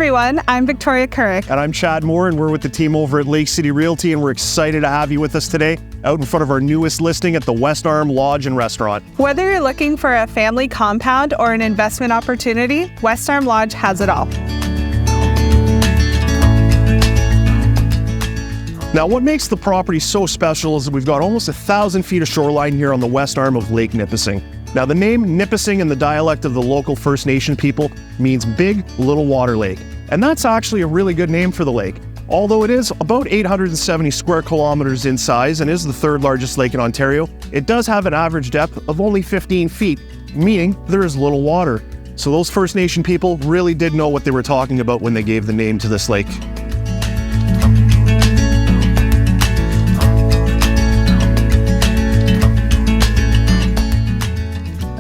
everyone, I'm Victoria Couric. And I'm Chad Moore, and we're with the team over at Lake City Realty, and we're excited to have you with us today out in front of our newest listing at the West Arm Lodge and Restaurant. Whether you're looking for a family compound or an investment opportunity, West Arm Lodge has it all. Now, what makes the property so special is that we've got almost 1,000 feet of shoreline here on the west arm of Lake Nipissing. Now, the name Nipissing in the dialect of the local First Nation people means Big Little Water Lake. And that's actually a really good name for the lake. Although it is about 870 square kilometers in size and is the third largest lake in Ontario, it does have an average depth of only 15 feet, meaning there is little water. So those First Nation people really did know what they were talking about when they gave the name to this lake.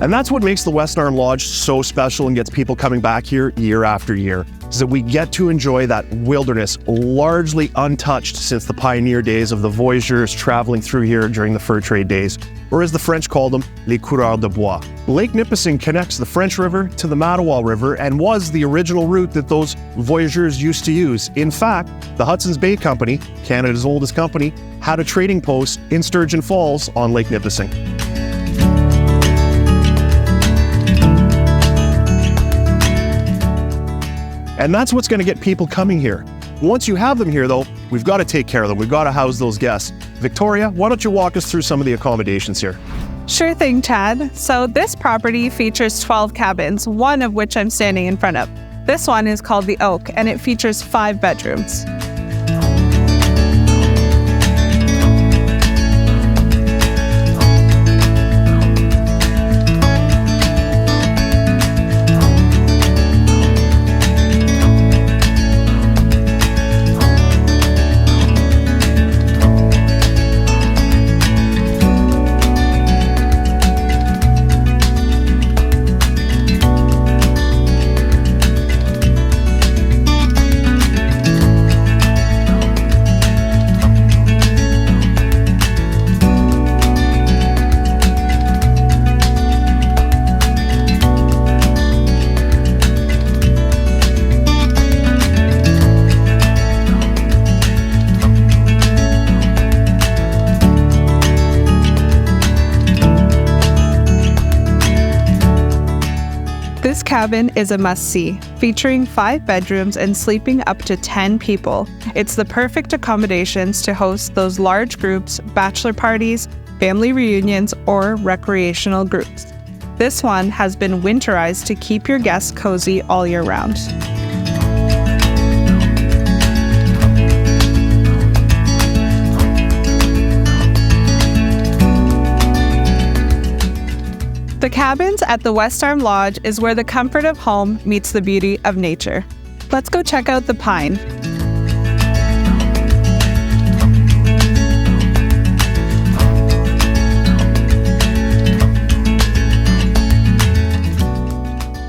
And that's what makes the West Arm Lodge so special and gets people coming back here year after year, is that we get to enjoy that wilderness largely untouched since the pioneer days of the voyageurs traveling through here during the fur trade days, or as the French called them, les coureurs de bois. Lake Nipissing connects the French River to the Mattawa River and was the original route that those voyageurs used to use. In fact, the Hudson's Bay Company, Canada's oldest company, had a trading post in Sturgeon Falls on Lake Nipissing. And that's what's going to get people coming here. Once you have them here, though, we've got to take care of them. We've got to house those guests. Victoria, why don't you walk us through some of the accommodations here? Sure thing, Chad. So this property features 12 cabins, one of which I'm standing in front of. This one is called the Oak, and it features 5 bedrooms. This cabin is a must-see, featuring 5 bedrooms and sleeping up to 10 people. It's the perfect accommodations to host those large groups, bachelor parties, family reunions, or recreational groups. This one has been winterized to keep your guests cozy all year round. The cabins at the West Arm Lodge is where the comfort of home meets the beauty of nature. Let's go check out the Pine.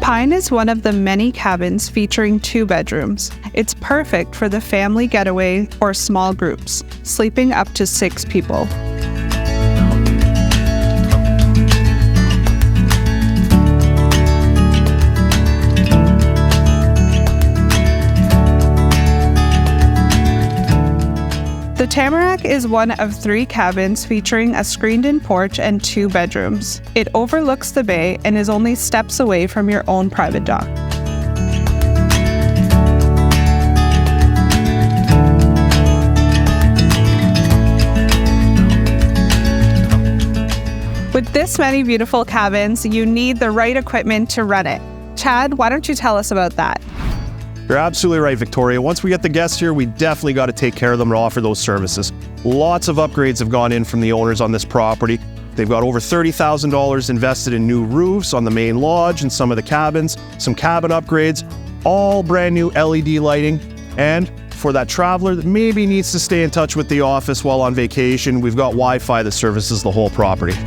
Pine is one of the many cabins featuring 2 bedrooms. It's perfect for the family getaway or small groups, sleeping up to 6 people. The Tamarack is one of 3 cabins featuring a screened-in porch and 2 bedrooms. It overlooks the bay and is only steps away from your own private dock. With this many beautiful cabins, you need the right equipment to run it. Chad, why don't you tell us about that? You're absolutely right, Victoria. Once we get the guests here, we definitely got to take care of them and offer those services. Lots of upgrades have gone in from the owners on this property. They've got over $30,000 invested in new roofs on the main lodge and some of the cabins, some cabin upgrades, all brand new LED lighting. And for that traveler that maybe needs to stay in touch with the office while on vacation, we've got Wi-Fi that services the whole property.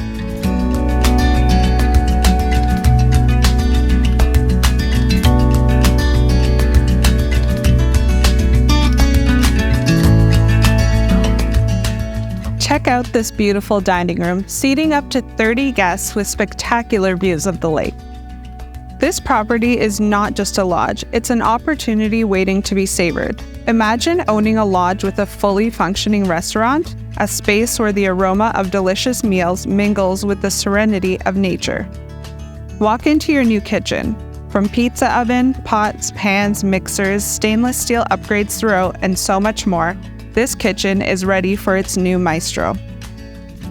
Check out this beautiful dining room, seating up to 30 guests with spectacular views of the lake. This property is not just a lodge, it's an opportunity waiting to be savored. Imagine owning a lodge with a fully functioning restaurant, a space where the aroma of delicious meals mingles with the serenity of nature. Walk into your new kitchen. From pizza oven, pots, pans, mixers, stainless steel upgrades throughout, and so much more, this kitchen is ready for its new maestro.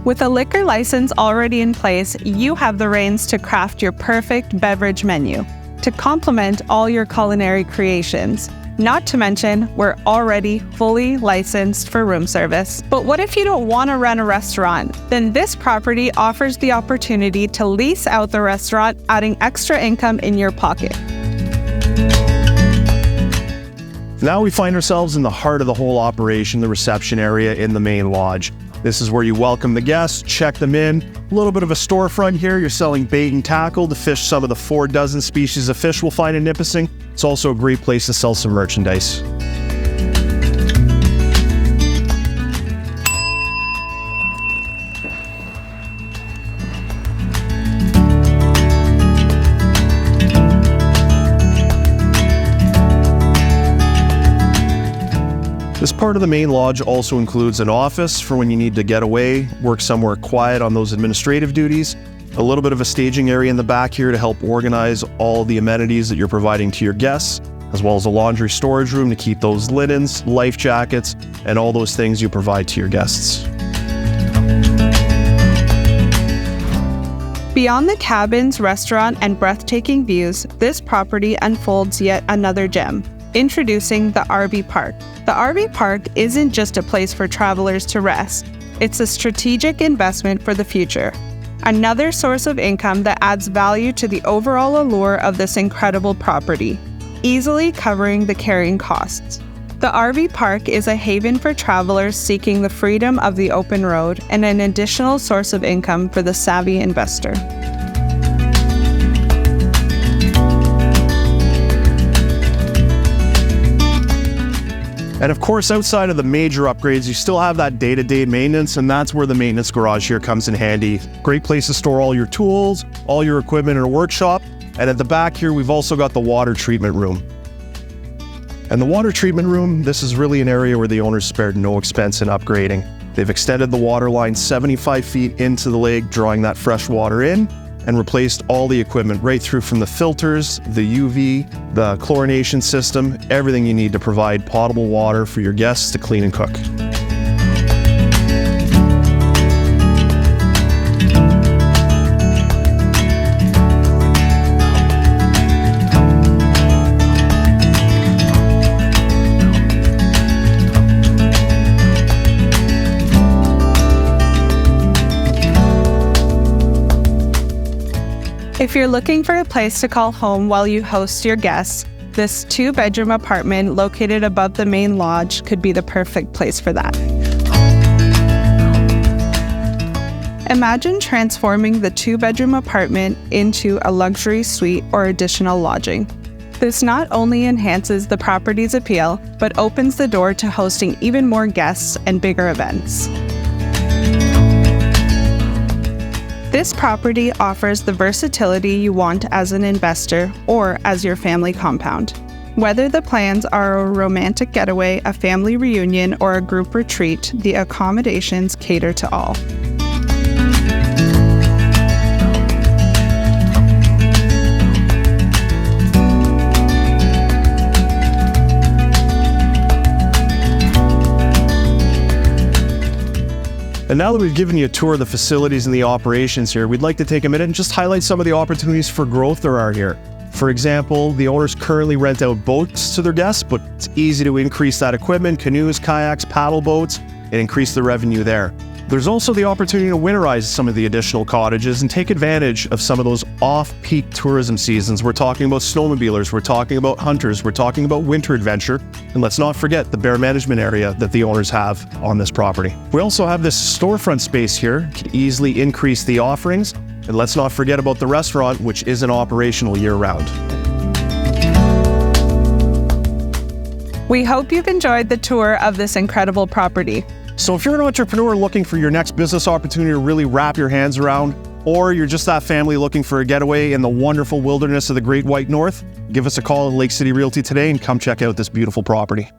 With a liquor license already in place, you have the reins to craft your perfect beverage menu to complement all your culinary creations. Not to mention, we're already fully licensed for room service. But what if you don't want to run a restaurant? Then this property offers the opportunity to lease out the restaurant, adding extra income in your pocket. Now we find ourselves in the heart of the whole operation, the reception area in the main lodge. This is where you welcome the guests, check them in. A little bit of a storefront here. You're selling bait and tackle to fish some of the 4 dozen species of fish we'll find in Nipissing. It's also a great place to sell some merchandise. This part of the main lodge also includes an office for when you need to get away, work somewhere quiet on those administrative duties, a little bit of a staging area in the back here to help organize all the amenities that you're providing to your guests, as well as a laundry storage room to keep those linens, life jackets, and all those things you provide to your guests. Beyond the cabins, restaurant, and breathtaking views, this property unfolds yet another gem. Introducing the RV Park. The RV Park isn't just a place for travelers to rest, it's a strategic investment for the future. Another source of income that adds value to the overall allure of this incredible property, easily covering the carrying costs. The RV Park is a haven for travelers seeking the freedom of the open road and an additional source of income for the savvy investor. And of course, outside of the major upgrades, you still have that day-to-day maintenance, and that's where the maintenance garage here comes in handy. Great place to store all your tools, all your equipment in a workshop. And at the back here, we've also got the water treatment room. And the water treatment room, this is really an area where the owners spared no expense in upgrading. They've extended the water line 75 feet into the lake, drawing that fresh water in, and replaced all the equipment right through from the filters, the UV, the chlorination system, everything you need to provide potable water for your guests to clean and cook. If you're looking for a place to call home while you host your guests, this 2-bedroom apartment located above the main lodge could be the perfect place for that. Imagine transforming the 2-bedroom apartment into a luxury suite or additional lodging. This not only enhances the property's appeal, but opens the door to hosting even more guests and bigger events. This property offers the versatility you want as an investor or as your family compound. Whether the plans are a romantic getaway, a family reunion, or a group retreat, the accommodations cater to all. And now that we've given you a tour of the facilities and the operations here, we'd like to take a minute and just highlight some of the opportunities for growth there are here. For example, the owners currently rent out boats to their guests, but it's easy to increase that equipment, canoes, kayaks, paddle boats, and increase the revenue there. There's also the opportunity to winterize some of the additional cottages and take advantage of some of those off-peak tourism seasons. We're talking about snowmobilers, we're talking about hunters, we're talking about winter adventure, and let's not forget the bear management area that the owners have on this property. We also have this storefront space here, can easily increase the offerings, and let's not forget about the restaurant, which isn't operational year-round. We hope you've enjoyed the tour of this incredible property. So if you're an entrepreneur looking for your next business opportunity to really wrap your hands around, or you're just that family looking for a getaway in the wonderful wilderness of the Great White North, give us a call at Lake City Realty today and come check out this beautiful property.